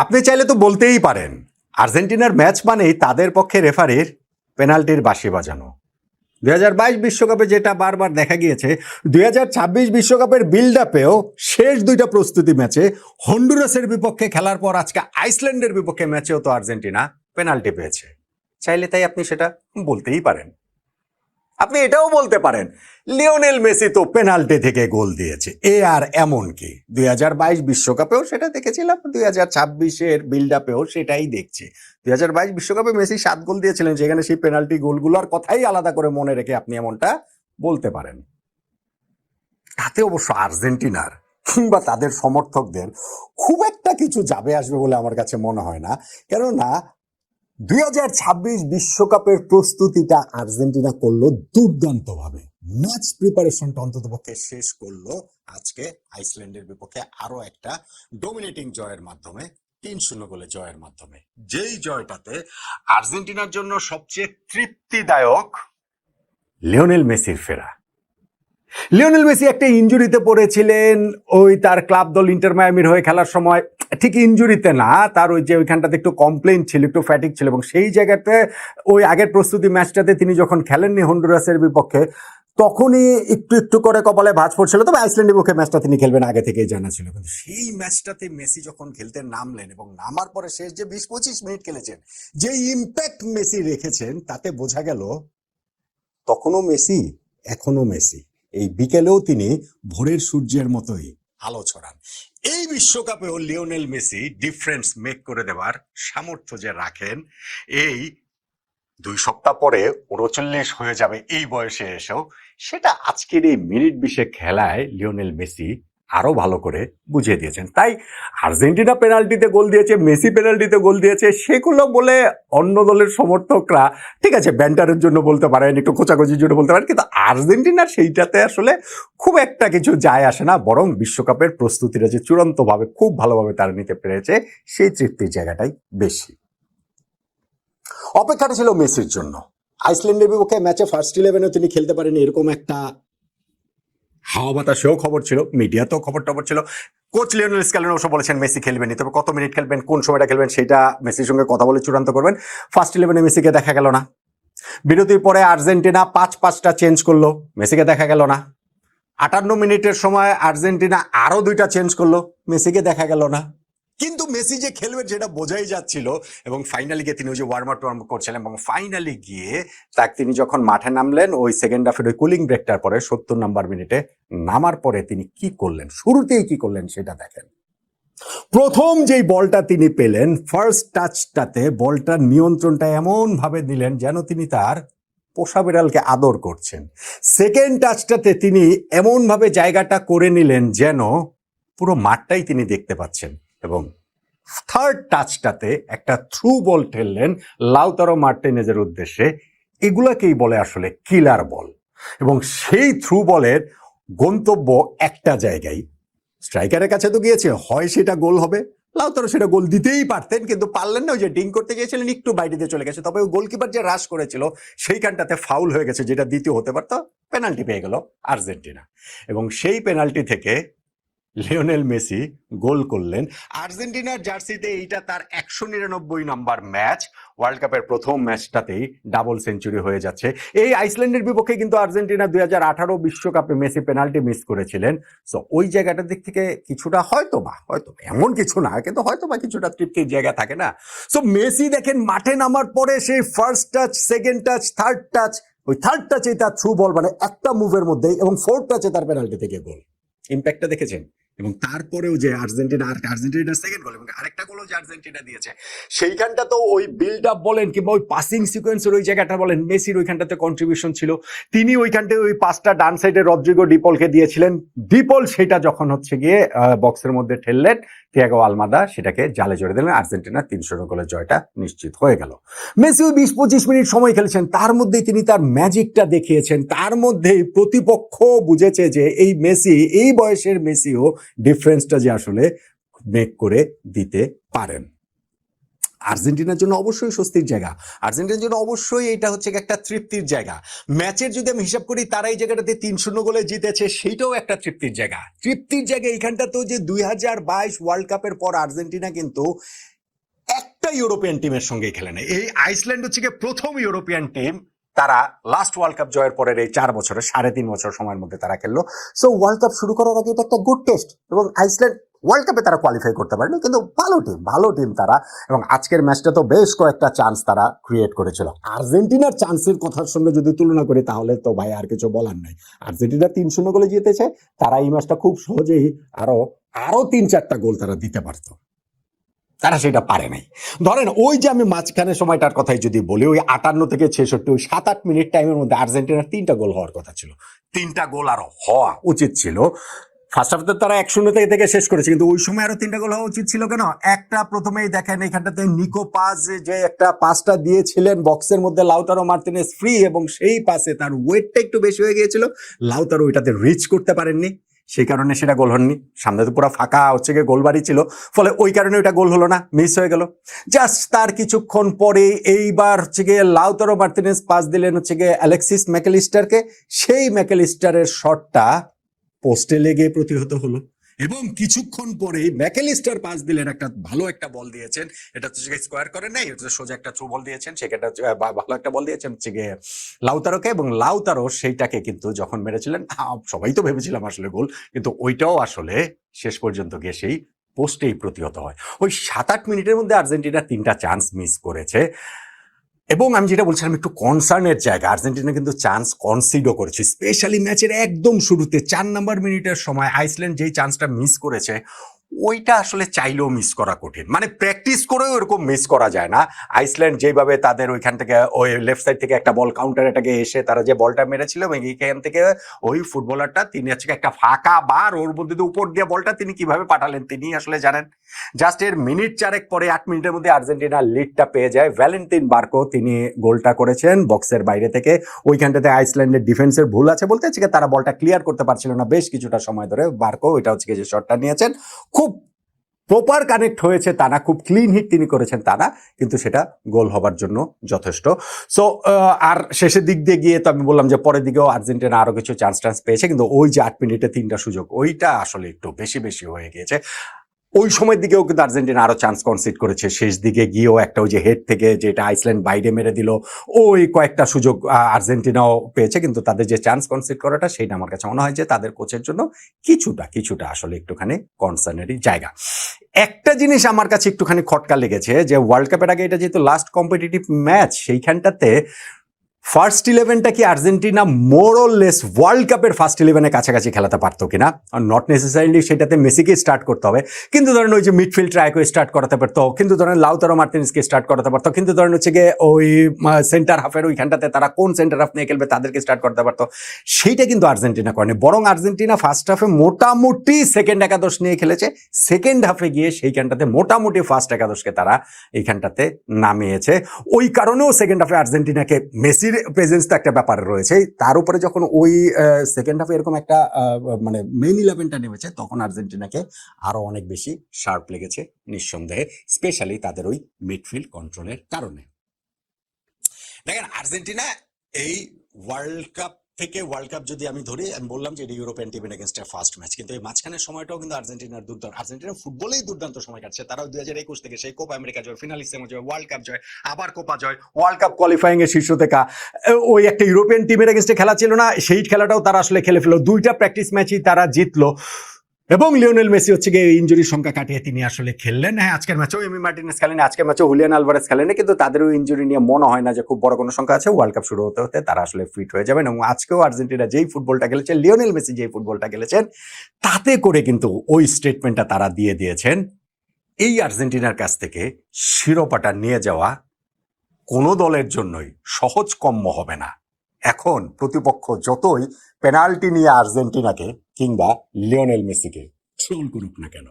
আপনি চাইলে তো বলতেই পারেন আর্জেন্টিনার ম্যাচ মানেই তাদের পক্ষে রেফারির পেনাল্টির বাঁশি বাজানো। 2022 বিশ্বকাপে যেটা বারবার দেখা গিয়েছে, 2026 বিশ্বকাপের বিল্ড আপেও শেষ দুইটা প্রস্তুতি ম্যাচে হন্ডুরাসের বিপক্ষে খেলার পর আজকে আইসল্যান্ডের বিপক্ষে ম্যাচেও তো আর্জেন্টিনা পেনাল্টি পেয়েছে। চাইলে তাই আপনি সেটা বলতেই পারেন। আপনি এটাও বলতে পারেন লিওনেল মেসি তো পেনাল্টি থেকে গোল দিয়েছে, আর এমন কি 2022 বিশ্বকাপেও সেটা দেখেছিলাম, 2026-এর বিল্ড আপেও সেটাই দেখছি। 2022 বিশ্বকাপে মেসি 7 গোল দিয়েছিলেন, যেখানে সেই পেনাল্টি গোলগুলোর কথাই আলাদা করে মনে রেখে আপনি এমনটা বলতে পারেন। তাতে অবশ্য আর্জেন্টিনার কিংবা তাদের সমর্থকদের খুব একটা কিছু যাবে আসবে বলে আমার কাছে মনে হয় না, কেননা 2026 বিশ্বকাপের প্রস্তুতিটা আর্জেন্টিনা করলো দুর্দান্তভাবে। ম্যাচ প্রিপারেশনটা অন্ততপক্ষে শেষ করলো আজকে আইসল্যান্ডের বিপক্ষে আরো একটা ডোমিনেটিং জয়ের মাধ্যমে, 3-0 গোলে জয়ের মাধ্যমে, যেই জয়টাতে আর্জেন্টিনার জন্য সবচেয়ে তৃপ্তিদায়ক লিওনেল মেসির ফেরা। লিওনেল মেসি একটা ইনজুরিতে পড়েছিলেন, ওই তার ক্লাব দল ইন্টার মায়ামির হয়ে খেলার সময়, ঠিক ইনজুরিতে না, তার ওই যে ওইখানটাতে একটু কমপ্লেইন ছিল, একটু ফ্যাটিক ছিল, এবং সেই জায়গাতে ওই আগের প্রস্তুতি ম্যাচটাতে তিনি যখন খেলেননি হন্ডুরাসের বিপক্ষে, তখনই একটু একটু করে কপালে ভাঁজ পড়ছিল। তবে আইসল্যান্ডের বিপক্ষে ম্যাচটা তিনি খেলবেন আগে থেকেই জানা ছিল, কিন্তু সেই ম্যাচটাতে মেসি যখন খেলতে নামলেন এবং নামার পরে শেষ যে 20-25 মিনিট খেলেছেন, যে ইম্প্যাক্ট মেসি রেখেছেন, তাতে বোঝা গেল তখনও মেসি এখনো মেসি। এই বিকেলেও তিনি ভোরের সূর্যের মতোই আলো ছড়ান। এই বিশ্বকাপেও লিওনেল মেসি ডিফারেন্স মেক করে দেওয়ার সামর্থ্য যে রাখেন, এই 2 সপ্তাহ পরে 39 হয়ে যাবে এই বয়সে এসেও, সেটা আজকের এই মিনিট 20 খেলায় লিওনেল মেসি আরো ভালো করে বুঝিয়ে দিয়েছেন। তাই আর্জেন্টিনা পেনাল্টিতে গোল দিয়েছে, মেসি পেনাল্টিতে গোল দিয়েছে, সেগুলো বলে অন্য দলের সমর্থকরা ঠিক আছে ব্যান্টারের জন্য বলতে পারেন, একটু খোঁচাখুচির জন্য বলতে পারেন, কিন্তু আর্জেন্টিনার সেইটাতে আসলে খুব একটা কিছু যায় আসে না। বরং বিশ্বকাপের প্রস্তুতিটা যে চূড়ান্তভাবে খুব ভালোভাবে তারা নিতে পেরেছে, সেই তৃপ্তির জায়গাটাই বেশি। অপেক্ষাটা ছিল মেসির জন্য। আইসল্যান্ডের বিপক্ষে ম্যাচে ফার্স্ট 11-এও তিনি খেলতে পারেনি, এরকম একটা হাওয়া বাতাসেও খবর ছিল, মিডিয়াতেও খবর টবর ছিল। কোচ লিওনেল স্ক্যালোনি অবশ্য বলেছেন মেসি খেলবেন, তবে কত মিনিট খেলবেন, কোন সময়টা খেলবেন, সেটা মেসির সঙ্গে কথা বলে চূড়ান্ত করবেন। ফার্স্ট 11-এ মেসিকে দেখা গেল না। বিরতির পরে আর্জেন্টিনা 5-5টা চেঞ্জ করলো, মেসিকে দেখা গেল না। 58 মিনিটের সময় আর্জেন্টিনা আরো 2টা চেঞ্জ করলো, মেসিকে দেখা গেল না। কিন্তু মেসি যে খেলবে সেটা বোঝাই যাচ্ছিল, এবং ফাইনালি গিয়ে তিনি ওই যে ওয়ার্ম আপ করছিলেন, এবং ফাইনালি গিয়ে তিনি যখন মাঠে নামলেন ওই সেকেন্ড হাফের ওই কুলিং ব্রেকটার পরে 70 নাম্বার মিনিটে নামার পরে তিনি কি করলেন, শুরুতেই কি করলেন সেটা দেখেন। প্রথম যেই বলটা তিনি পেলেন, ফার্স্ট টাচটাতে বলটার নিয়ন্ত্রণটা এমন ভাবে নিলেন যেন তিনি তার পোষা বিড়ালকে আদর করছেন। সেকেন্ড টাচটাতে তিনি এমন ভাবে জায়গাটা করে নিলেন যেন পুরো মাঠটাই তিনি দেখতে পাচ্ছেন, এবং থার্ড টাচটাতে একটা থ্রু বল ঠেললেন লাউতারো মার্টিনেজের উদ্দেশ্যে। এগুলাকেই বলে আসলে কিলার বল, এবং সেই থ্রু বলের গন্তব্য একটা জায়গায়, স্ট্রাইকারের কাছে তো গিয়েছে, হয় সেটা গোল হবে, লাউতারো সেটা গোল দিতেই পারতেন, কিন্তু পারলেন না। ওই যে ডিং করতে গিয়েছিলেন, একটু বাইরে দিয়ে চলে গেছে, তবে ওই গোলকিপার যে রাশ করেছিল সেইখানটাতে ফাউল হয়ে গেছে, যেটা দ্বিতীয় হতে পারতো। পেনাল্টি পেয়ে গেল আর্জেন্টিনা, এবং সেই পেনাল্টি থেকে লিওনেল মেসি গোল করলেন। আর্জেন্টিনার জার্সিতে এইটা তার 199 নাম্বার ম্যাচ, ওয়ার্ল্ড কাপের প্রথম ম্যাচটাতেই ডাবল সেঞ্চুরি হয়ে যাচ্ছে। এই আইসল্যান্ডের বিপক্ষে কিন্তু আর্জেন্টিনা 2018 বিশ্বকাপে মেসি পেনাল্টি মিস করেছিলেন। সো ওই জায়গাটার দিক থেকে কিছুটা হয়তো এমন কিছু না, কিন্তু হয়তো বা কিছুটা তৃপ্তির জায়গা থাকে না। সো মেসি দেখেন মাঠে নামার পরে সেই first touch, second touch, third touch, ওই থার্ড টাচে তার থ্রু বল, মানে একটা মুভের মধ্যেই, এবং ফোর্থ টাচে তার পেনাল্টি থেকে গোল। ইম্প্যাক্টটা দেখেছেন? এবং তারপরেও যে আর্জেন্টিনার সেকেন্ড গোল এবং আরেকটা গোলও যে আর্জেন্টিনা দিয়েছে, সেইখানটা তো ওই বিল্ড আপ বলেন কিংবা ওই পাসিং সিকোয়েন্সের ওই জায়গাটা বলেন, মেসির ওইখানটাতে কন্ট্রিবিউশন ছিল। তিনি ওইখানটায় ওই পাসটা ডান সাইডে রদ্রিগো ডিপলকে দিয়েছিলেন, ডিপল সেটা যখন হচ্ছে গিয়ে বক্সের মধ্যে ঠেললেন, থিয়াগো আলমাদা সেটাকে জালে জড়ে দিলেন, আর্জেন্টিনা 3-0 গোলের জয়টা নিশ্চিত হয়ে গেল। মেসি ওই 20-25 মিনিট সময় খেলেছেন, তার মধ্যেই তিনি তার ম্যাজিকটা দেখিয়েছেন। তার মধ্যেই প্রতিপক্ষ বুঝেছে যে এই মেসি, এই বয়সের মেসিও ডিফারেন্সটা যে আসলে মেক করে দিতে পারেন। আর্জেন্টিনার জন্য অবশ্যই স্বস্তির জায়গা, আর্জেন্টিনার জন্য অবশ্যই এটা হচ্ছে একটা তৃপ্তির জায়গা। ম্যাচের যদি আমি হিসাব করি তারা এই জায়গাটাতে 3-0 গোলে জিতেছে, সেইটাও একটা তৃপ্তির জায়গা। তৃপ্তির জায়গা এইখানটা তো যে 2022 ওয়ার্ল্ড কাপের পর আর্জেন্টিনা কিন্তু একটা ইউরোপিয়ান টিমের সঙ্গে খেলে নেয়। এই আইসল্যান্ড হচ্ছে গিয়ে প্রথম ইউরোপিয়ান টিম, তারা লাস্ট ওয়ার্ল্ড কাপ জয়ের পরের এই 4 বছরে 3.5 বছর সময়ের মধ্যে তারা খেললো। সো ওয়ার্ল্ড কাপ শুরু করার আগে এটা একটা গুড টেস্ট, এবং আইসল্যান্ড ওয়ার্ল্ড কাপে তারা কোয়ালিফাই করতে পারেনি, কিন্তু ভালো টিম তারা। এবং আজকের ম্যাচটা তো বেশ কয়েকটা চান্স তারা ক্রিয়েট করেছিল। আর্জেন্টিনার চান্সের কথার সঙ্গে যদি তুলনা করি তাহলে তো ভাই আর কিছু বলার নাই। আর্জেন্টিনা 3-0 গোলে জিতেছে, তারা এই ম্যাচটা খুব সহজেই আরো 3-4টা গোল তারা দিতে পারতো, তারা সেটা পারে নাই। ধরেন ওই যে আমি মাঝখানে সময়টার কথাই যদি বলি, ওই 58 থেকে 66, ওই 7-8 মিনিট টাইমের মধ্যে আর্জেন্টিনার 3টা গোল হওয়ার কথা ছিল, 3টা গোল আরো হওয়া উচিত ছিল। ফার্স্ট হাফে তারা 1-0 থেকে শেষ করেছে, কিন্তু ওই সময় আরো 3টা গোল হওয়া উচিত ছিল। কেন? একটা প্রথমেই দেখেন এখানটাতে নিকো পাস যে একটা পাসটা দিয়েছিলেন বক্সের মধ্যে লাউতারো মার্টিনেজ ফ্রি, এবং সেই পাসে তার ওয়েটটা একটু বেশি হয়ে গিয়েছিল, লাউতারো ওইটাতে রিচ করতে পারেননি, সেই কারণে সেটা গোল হয়নি। সামনে তো পুরো ফাঁকা হচ্ছে গিয়ে গোলবাড়ি ছিল, ফলে ওই কারণে ওইটা গোল হলো না, মিস হয়ে গেল। জাস্ট তার কিছুক্ষণ পরে এইবার হচ্ছে গিয়ে লাউতারো মার্টিনেজ পাস দিলেন হচ্ছে গিয়ে অ্যালেক্সিস ম্যাকঅ্যালিস্টারকে, সেই ম্যাকঅ্যালিস্টারের শটটা পোস্টে লেগে প্রতিহত হলো, এবং কিছুক্ষণ পরেই ম্যাকঅ্যালিস্টার পাস দিলেন, একটা ভালো একটা বল দিয়েছেন, এটা হচ্ছে স্কোয়ার করে নাই, এটা সোজা একটা থ্রু বল দিয়েছেন, সেটা ভালো একটা বল দিয়েছেন হচ্ছে গিয়ে লাউতারোকে, এবং লাউতারো সেইটাকে কিন্তু যখন মেরেছিলেন সবাই তো ভেবেছিলাম আসলে গোল, কিন্তু ওইটাও আসলে শেষ পর্যন্ত গিয়ে সেই পোস্টেই প্রতিহত হয়। ওই 7-8 মিনিটের মধ্যে আর্জেন্টিনা 3টা চান্স মিস করেছে, এবং আমি যেটা বলছিলাম একটু কনসার্নের জায়গা, আর্জেন্টিনা কিন্তু চান্স কনসিডও করেছে, স্পেশালি ম্যাচের একদম শুরুতে 4 নম্বর মিনিটের সময় আইসল্যান্ড যেই চান্সটা মিস করেছে, ওইটা আসলে চাইলেও মিস করা কঠিন, মানে প্র্যাকটিস করেও এরকম মিস করা যায় না। আইসল্যান্ড যেভাবে তাদের ওইখান থেকে ওই লেফট সাইড থেকে একটা বল কাউন্টার এটাকে এসে তারা যে বলটা মেরেছিল, এবং এইখান থেকে ওই ফুটবলারটা তিনি হচ্ছে একটা ফাঁকা বার, ওর মধ্যে উপর দিয়ে বলটা তিনি কিভাবে পাঠালেন তিনি আসলে জানেন। জাস্ট এর মিনিট 4 পরে 8 মিনিটের মধ্যে আর্জেন্টিনা লিডটা পেয়ে যায়। ভ্যালেন্টিন বার্কো তিনি গোলটা করেছেন বক্সের বাইরে থেকে, ওইখানটাতে আইসল্যান্ডের ডিফেন্সের ভুল আছে বলতে হচ্ছে তারা বলটা ক্লিয়ার করতে পারছিল না বেশ কিছুটা সময় ধরে। বার্কো ওইটা হচ্ছে যে শটটা নিয়েছেন, খুব প্রপার কানেক্ট হয়েছে তা না, খুব ক্লিন হিট তিনি করেছেন তা না, কিন্তু সেটা গোল হবার জন্য যথেষ্ট। সো আর শেষের দিক দিয়ে গিয়ে তো আমি বললাম যে পরের দিকেও আর্জেন্টিনা আরো কিছু চান্স পেয়েছে, কিন্তু ওই যে 8 মিনিটে 3টা সুযোগ, ওইটা আসলে একটু বেশি হয়ে গিয়েছে। ওই সময়ের দিকেও কিন্তু আর্জেন্টিনা আরো চান্স কনসিড করেছে, শেষ দিকে গিয়েও একটা ওই যে হেড থেকে যেটা আইসল্যান্ড বাইরে মেরে দিল, ওই কয়েকটা সুযোগ আর্জেন্টিনাও পেয়েছে, কিন্তু তাদের যে চান্স কনসিড করাটা সেইটা আমার কাছে মনে হয় যে তাদের কোচের জন্য কিছুটা আসলে একটুখানি কনসার্নেরই জায়গা। একটা জিনিস আমার কাছে একটুখানি খটকা লেগেছে, যে ওয়ার্ল্ড কাপের আগে এটা যেহেতু লাস্ট কম্পিটিটিভ ম্যাচ, সেইখানটাতে ফার্স্ট 11টা কি Argentina more or less world কাপের ফার্স্ট 11-এর কাছাকাছি খেলাতে পারতো কিনা, নট নেসেসারিলি সেটাতে মেসিকে স্টার্ট করতে হবে, কিন্তু ধরেন ওই যে মিডফিল্ড ট্রাইকে স্টার্ট করাতে পারতো, কিন্তু ধরেন লাউতারো মার্টিনেজকে স্টার্ট করাতে পারতো, কিন্তু ধরেন হচ্ছে গিয়ে ওই সেন্টার হাফের ওইখানটাতে তারা কোন সেন্টার হাফ নিয়ে খেলবে তাদেরকে স্টার্ট করতে পারতো, সেইটা কিন্তু আর্জেন্টিনা করেনি। বরং আর্জেন্টিনা ফার্স্ট হাফে মোটামুটি সেকেন্ড একাদশ নিয়ে খেলেছে, সেকেন্ড হাফে গিয়ে সেইখানটাতে মোটামুটি ফার্স্ট একাদশকে তারা এইখানটাতে নামিয়েছে। ওই কারণেও সেকেন্ড হাফে আর্জেন্টিনাকে মেসির প্রেজেন্স তো একটা ব্যাপার রয়েছে, তার উপরে যখন ওই সেকেন্ড হাফে এরকম একটা মানে মেইন 11টা নেমেছে, তখন আর্জেন্টিনাকে আরো অনেক বেশি শার্প লেগেছে নিঃসন্দেহে, স্পেশালি তাদের ওই মিডফিল্ড কন্ট্রোলের কারণে। দেখেন আর্জেন্টিনা এই ওয়ার্ল্ড কাপ থেকে ওয়ার্ল্ড কাপ যদি আমি ধরি, আমি বললাম যে এটা ইউরোপিয়ান টিমের এগেনস্টে ফার্স্ট ম্যাচ, কিন্তু এই মাঝখানের সময়টাও কিন্তু আর্জেন্টিনার দুর্দান্ত, আর্জেন্টিনা ফুটবলেই দুর্দান্ত সময় কাটছে। তারাও 2021 থেকে সেই কোপা আমেরিকা জয়, ফিনালিসিমো জয়, ওয়ার্ল্ড কাপ জয়, আবার কোপা জয়, ওয়ার্ল্ড কাপ কোয়ালিফাইং এর শীর্ষ থেকে ওই একটা ইউরোপিয়ান টিমের এগেনস্টে খেলা ছিল না, সেই খেলাটাও তারা আসলে খেলে ফেললো, 2টা প্র্যাকটিস ম্যাচই তারা জিতলো, এবং লিওনেল মেসি হচ্ছে গিয়ে ইনজুরির সংখ্যা কাটিয়ে তিনি আসলে খেললেন। হ্যাঁ, আজকের ম্যাচেও এমি মার্টিনেজ খেলেন, আজকের ম্যাচেও হুলিয়ান আলভারেজ খেলেন, কিন্তু তাদেরও ইনজুরি নিয়ে মনে হয় না যে খুব বড় কোনো সংখ্যা আছে। ওয়ার্ল্ড কাপ শুরু হতে হতে তারা আসলে ফিট হয়ে যাবেন, এবং আজকেও আর্জেন্টিনা যেই ফুটবলটা খেলেছে, লিওনেল মেসি যেই ফুটবলটা খেলেছেন, তাতে করে কিন্তু ওই স্টেটমেন্টটা তারা দিয়ে দিয়েছেন, এই আর্জেন্টিনার কাছ থেকে শিরোপাটা নিয়ে যাওয়া কোনো দলের জন্যই সহজকম্য হবে না। এখন প্রতিপক্ষ যতই পেনাল্টি নিয়ে আর্জেন্টিনাকে কিংবা লিওনেল মেসিকে ট্রোল করুক না কেন।